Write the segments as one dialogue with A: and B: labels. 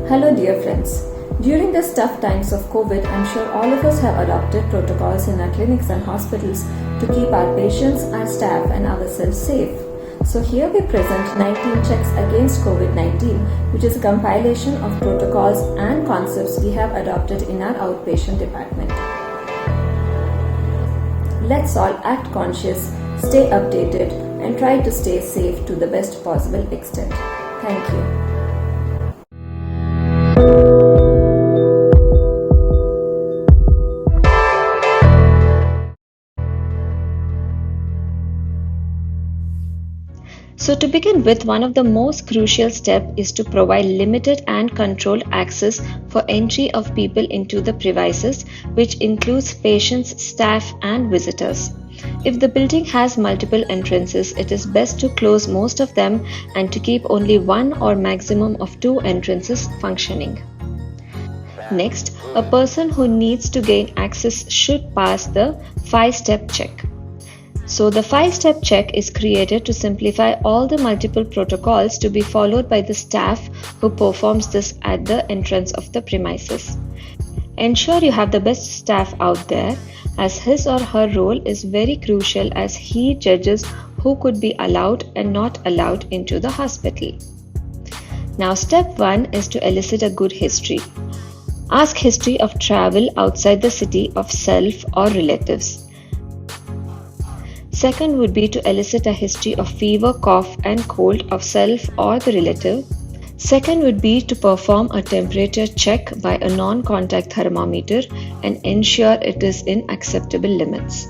A: Hello, dear friends. During these tough times of COVID, I'm sure all of us have adopted protocols in our clinics and hospitals to keep our patients, our staff, and ourselves safe. So, here we present 19 Checks Against COVID 19, which is a compilation of protocols and concepts we have adopted in our outpatient department. Let's all act conscious, stay updated, and try to stay safe to the best possible extent. Thank you.
B: So to begin with, one of the most crucial steps is to provide limited and controlled access for entry of people into the premises, which includes patients, staff, and visitors. If the building has multiple entrances, it is best to close most of them and to keep only one or maximum of 2 entrances functioning. Next, a person who needs to gain access should pass the 5-step check. So the 5-step check is created to simplify all the multiple protocols to be followed by the staff who performs this at the entrance of the premises. Ensure you have the best staff out there, as his or her role is very crucial as he judges who could be allowed and not allowed into the hospital. Now step 1 is to elicit a good history. Ask history of travel outside the city of self or relatives. Second would be to elicit a history of fever, cough, and cold of self or the relative. Second would be to perform a temperature check by a non-contact thermometer and ensure it is in acceptable limits.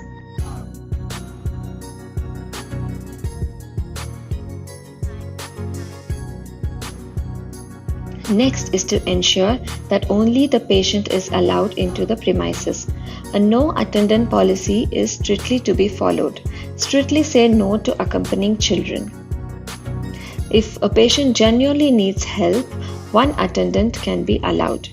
B: Next is to ensure that only the patient is allowed into the premises. A no attendant policy is strictly to be followed. Strictly say no to accompanying children. If a patient genuinely needs help, one attendant can be allowed.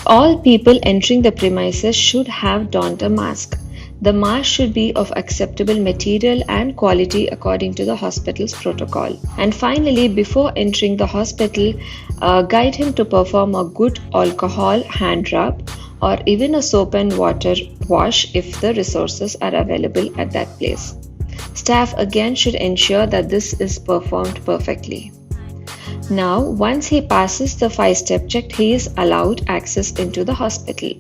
B: All people entering the premises should have donned a mask. The mask should be of acceptable material and quality according to the hospital's protocol. And finally, before entering the hospital, guide him to perform a good alcohol hand rub or even a soap and water wash if the resources are available at that place. Staff again should ensure that this is performed perfectly. Now, once he passes the 5-step check, he is allowed access into the hospital.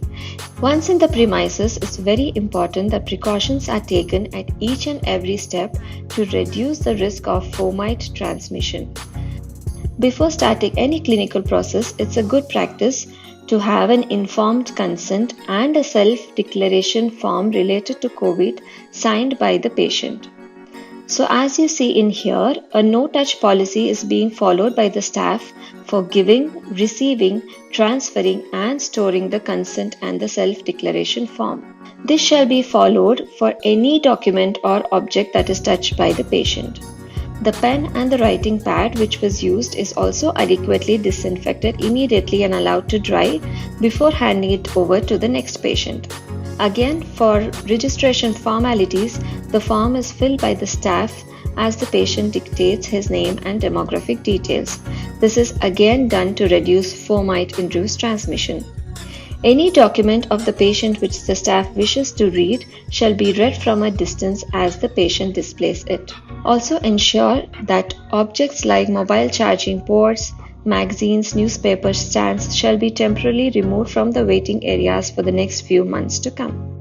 B: Once in the premises, it's very important that precautions are taken at each and every step to reduce the risk of fomite transmission. Before starting any clinical process, it's a good practice to have an informed consent and a self-declaration form related to COVID signed by the patient. So as you see in here, a no-touch policy is being followed by the staff for giving, receiving, transferring and storing the consent and the self-declaration form. This shall be followed for any document or object that is touched by the patient. The pen and the writing pad which was used is also adequately disinfected immediately and allowed to dry before handing it over to the next patient. Again, for registration formalities, the form is filled by the staff as the patient dictates his name and demographic details. This is again done to reduce fomite-induced transmission. Any document of the patient which the staff wishes to read shall be read from a distance as the patient displays it. Also ensure that objects like mobile charging ports, magazines, newspaper stands shall be temporarily removed from the waiting areas for the next few months to come.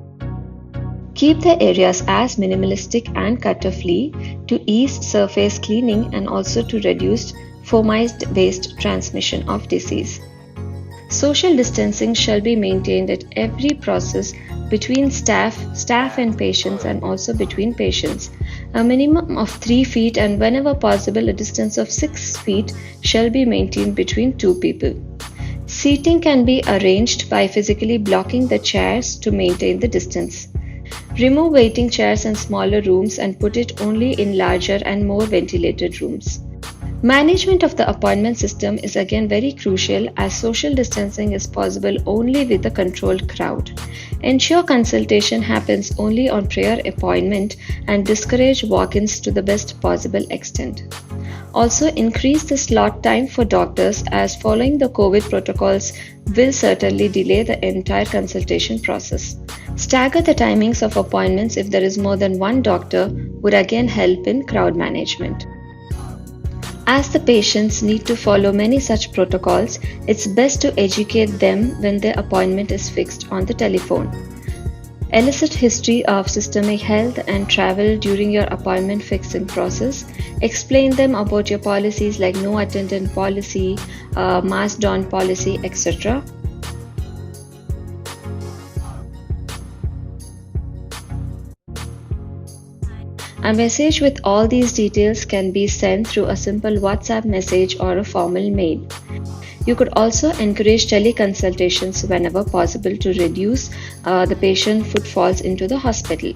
B: Keep the areas as minimalistic and clutter-free to ease surface cleaning and also to reduce fomite-based transmission of disease. Social distancing shall be maintained at every process between staff and patients and also between patients. A minimum of 3 feet and whenever possible a distance of 6 feet shall be maintained between 2 people. Seating can be arranged by physically blocking the chairs to maintain the distance. Remove waiting chairs in smaller rooms and put it only in larger and more ventilated rooms. Management of the appointment system is again very crucial as social distancing is possible only with a controlled crowd. Ensure consultation happens only on prior appointment and discourage walk-ins to the best possible extent. Also, increase the slot time for doctors, as following the COVID protocols will certainly delay the entire consultation process. Stagger the timings of appointments if there is more than one doctor would again help in crowd management. As the patients need to follow many such protocols, it's best to educate them when their appointment is fixed on the telephone. Elicit history of systemic health and travel during your appointment fixing process. Explain them about your policies like no attendant policy, mask don policy, etc. A message with all these details can be sent through a simple WhatsApp message or a formal mail. You could also encourage teleconsultations whenever possible to reduce the patient footfalls into the hospital.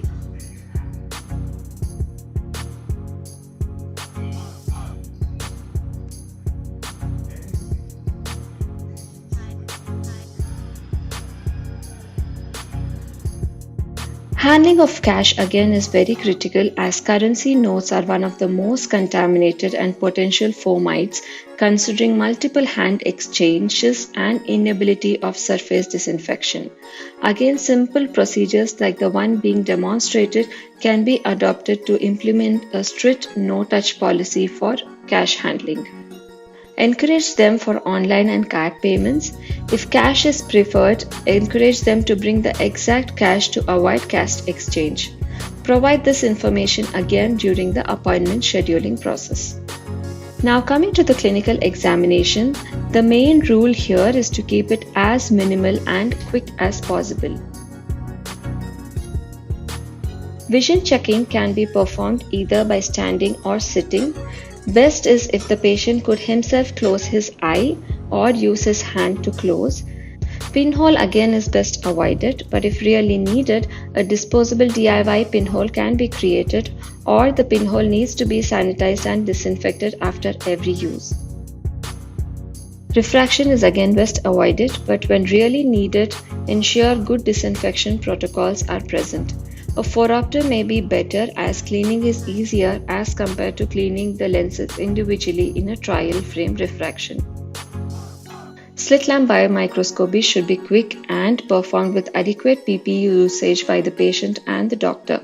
B: Handling of cash again is very critical, as currency notes are one of the most contaminated and potential fomites, considering multiple hand exchanges and inability of surface disinfection. Again, simple procedures like the one being demonstrated can be adopted to implement a strict no-touch policy for cash handling. Encourage them for online and card payments. If cash is preferred, encourage them to bring the exact cash to avoid cash exchange. Provide this information again during the appointment scheduling process. Now, coming to the clinical examination, the main rule here is to keep it as minimal and quick as possible. Vision checking can be performed either by standing or sitting. Best is if the patient could himself close his eye or use his hand to close. Pinhole again is best avoided, but if really needed, a disposable DIY pinhole can be created, or the pinhole needs to be sanitized and disinfected after every use. Refraction is again best avoided, but when really needed, ensure good disinfection protocols are present. A phoropter may be better, as cleaning is easier as compared to cleaning the lenses individually in a trial frame refraction. Slit lamp biomicroscopy should be quick and performed with adequate PPE usage by the patient and the doctor.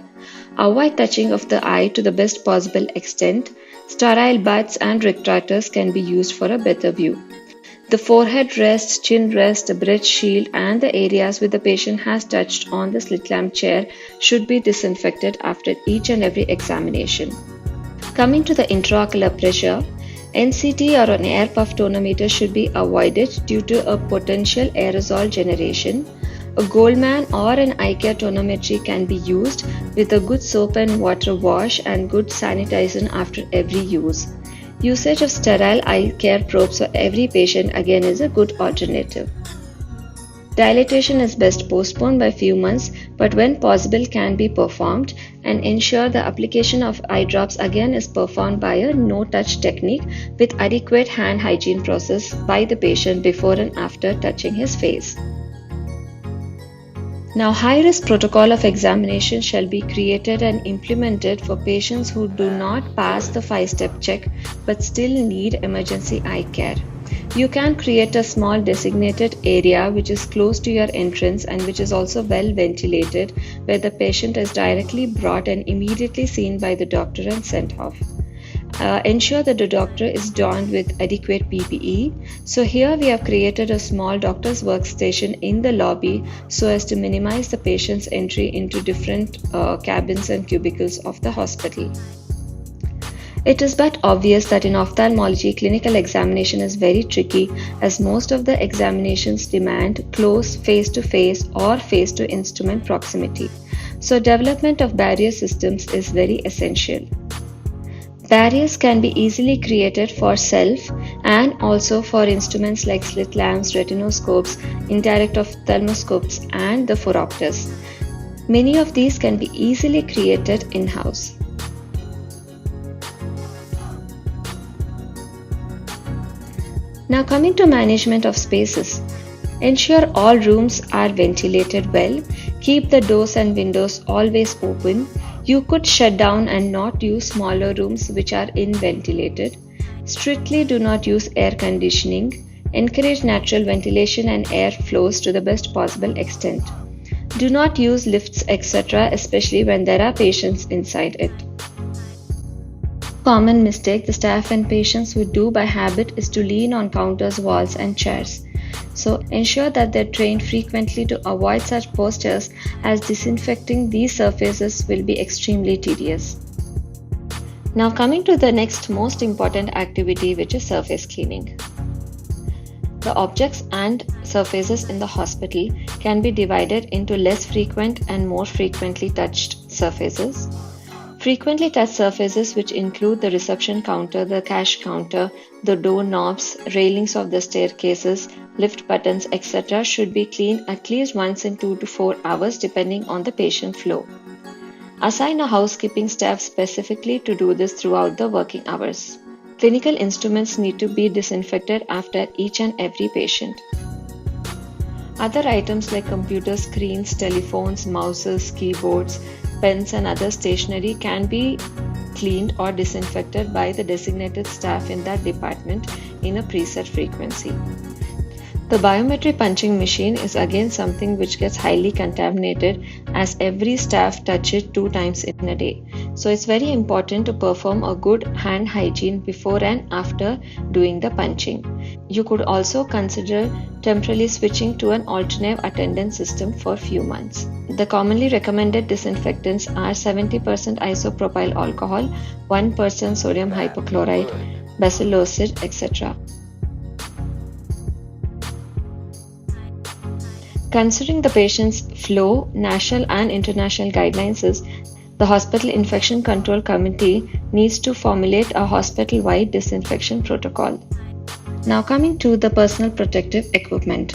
B: Avoid touching of the eye to the best possible extent. Sterile buds and retractors can be used for a better view. The forehead rest, chin rest, the breath shield, and the areas where the patient has touched on the slit lamp chair should be disinfected after each and every examination. Coming to the intraocular pressure, NCT or an air puff tonometer should be avoided due to a potential aerosol generation. A Goldman or an eye care tonometry can be used with a good soap and water wash and good sanitization after every use. Usage of sterile eye care probes for every patient again is a good alternative. Dilatation is best postponed by few months, but when possible can be performed, and ensure the application of eye drops again is performed by a no-touch technique with adequate hand hygiene process by the patient before and after touching his face. Now, high-risk protocol of examination shall be created and implemented for patients who do not pass the 5-step check but still need emergency eye care. You can create a small designated area which is close to your entrance and which is also well ventilated, where the patient is directly brought and immediately seen by the doctor and sent off. Ensure that the doctor is donned with adequate PPE. So here we have created a small doctor's workstation in the lobby so as to minimize the patient's entry into different cabins and cubicles of the hospital. It is but obvious that in ophthalmology, clinical examination is very tricky, as most of the examinations demand close face-to-face or face-to-instrument proximity. So development of barrier systems is very essential. Barriers can be easily created for self and also for instruments like slit lamps, retinoscopes, indirect ophthalmoscopes, and the phoropters. Many of these can be easily created in-house. Now, coming to management of spaces. Ensure all rooms are ventilated well. Keep the doors and windows always open. You could shut down and not use smaller rooms which are unventilated. Strictly do not use air conditioning. Encourage natural ventilation and air flows to the best possible extent. Do not use lifts, etc., especially when there are patients inside it. Common mistake the staff and patients would do by habit is to lean on counters, walls, and chairs. So ensure that they're trained frequently to avoid such postures, as disinfecting these surfaces will be extremely tedious. Now coming to the next most important activity, which is surface cleaning. The objects and surfaces in the hospital can be divided into less frequent and more frequently touched surfaces. Frequently touched surfaces, which include the reception counter, the cash counter, the door knobs, railings of the staircases, lift buttons, etc., should be cleaned at least once in 2 to 4 hours depending on the patient flow. Assign a housekeeping staff specifically to do this throughout the working hours. Clinical instruments need to be disinfected after each and every patient. Other items like computer screens, telephones, mouses, keyboards, pens and other stationery can be cleaned or disinfected by the designated staff in that department in a preset frequency. The biometric punching machine is again something which gets highly contaminated, as every staff touch it 2 times in a day. So it's very important to perform a good hand hygiene before and after doing the punching. You could also consider temporarily switching to an alternate attendance system for a few months. The commonly recommended disinfectants are 70% isopropyl alcohol, 1% sodium hypochlorite, bacillocid, etc. Considering the patient's flow, national and international guidelines, the Hospital Infection Control Committee needs to formulate a hospital-wide disinfection protocol. Now coming to the personal protective equipment.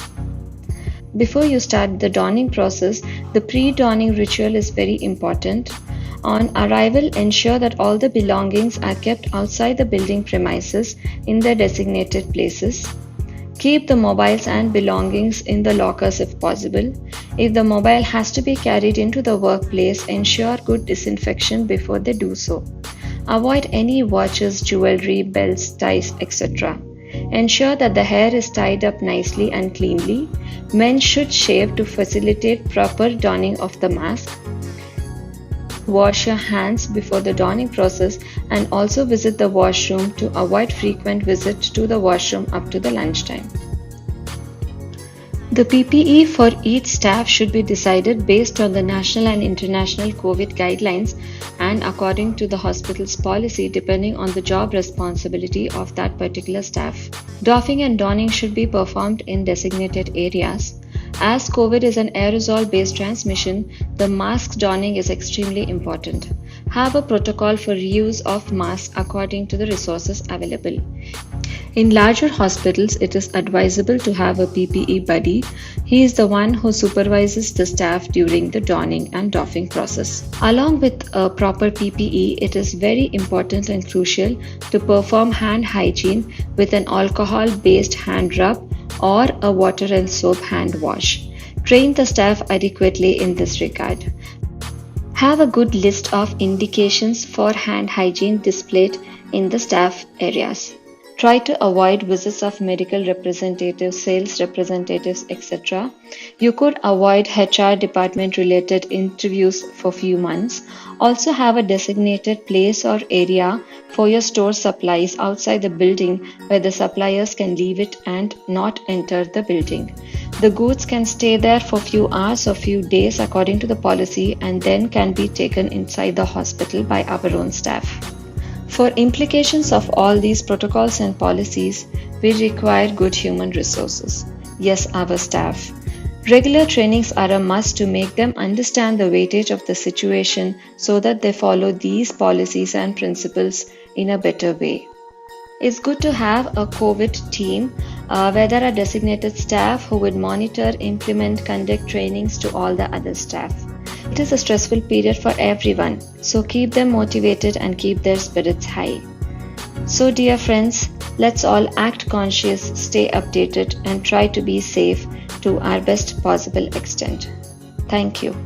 B: Before you start the donning process, the pre-donning ritual is very important. On arrival, ensure that all the belongings are kept outside the building premises in their designated places. Keep the mobiles and belongings in the lockers if possible. If the mobile has to be carried into the workplace, ensure good disinfection before they do so. Avoid any watches, jewelry, belts, ties, etc. Ensure that the hair is tied up nicely and cleanly. Men should shave to facilitate proper donning of the mask. Wash your hands before the donning process and also visit the washroom to avoid frequent visits to the washroom up to the lunchtime. The PPE for each staff should be decided based on the national and international COVID guidelines and according to the hospital's policy depending on the job responsibility of that particular staff. Doffing and donning should be performed in designated areas. As COVID is an aerosol-based transmission, the mask donning is extremely important. Have a protocol for reuse of masks according to the resources available. In larger hospitals, it is advisable to have a PPE buddy. He is the one who supervises the staff during the donning and doffing process. Along with a proper PPE, it is very important and crucial to perform hand hygiene with an alcohol-based hand rub or a water and soap hand wash. Train the staff adequately in this regard. Have a good list of indications for hand hygiene displayed in the staff areas. Try to avoid visits of medical representatives, sales representatives, etc. You could avoid HR department related interviews for few months. Also have a designated place or area for your store supplies outside the building where the suppliers can leave it and not enter the building. The goods can stay there for few hours or few days according to the policy and then can be taken inside the hospital by our own staff. For implications of all these protocols and policies, we require good human resources. Yes, our staff. Regular trainings are a must to make them understand the weightage of the situation so that they follow these policies and principles in a better way. It's good to have a COVID team where there are designated staff who would monitor, implement, conduct trainings to all the other staff. It is a stressful period for everyone, so keep them motivated and keep their spirits high. So dear friends, let's all act conscious, stay updated and try to be safe to our best possible extent. Thank you.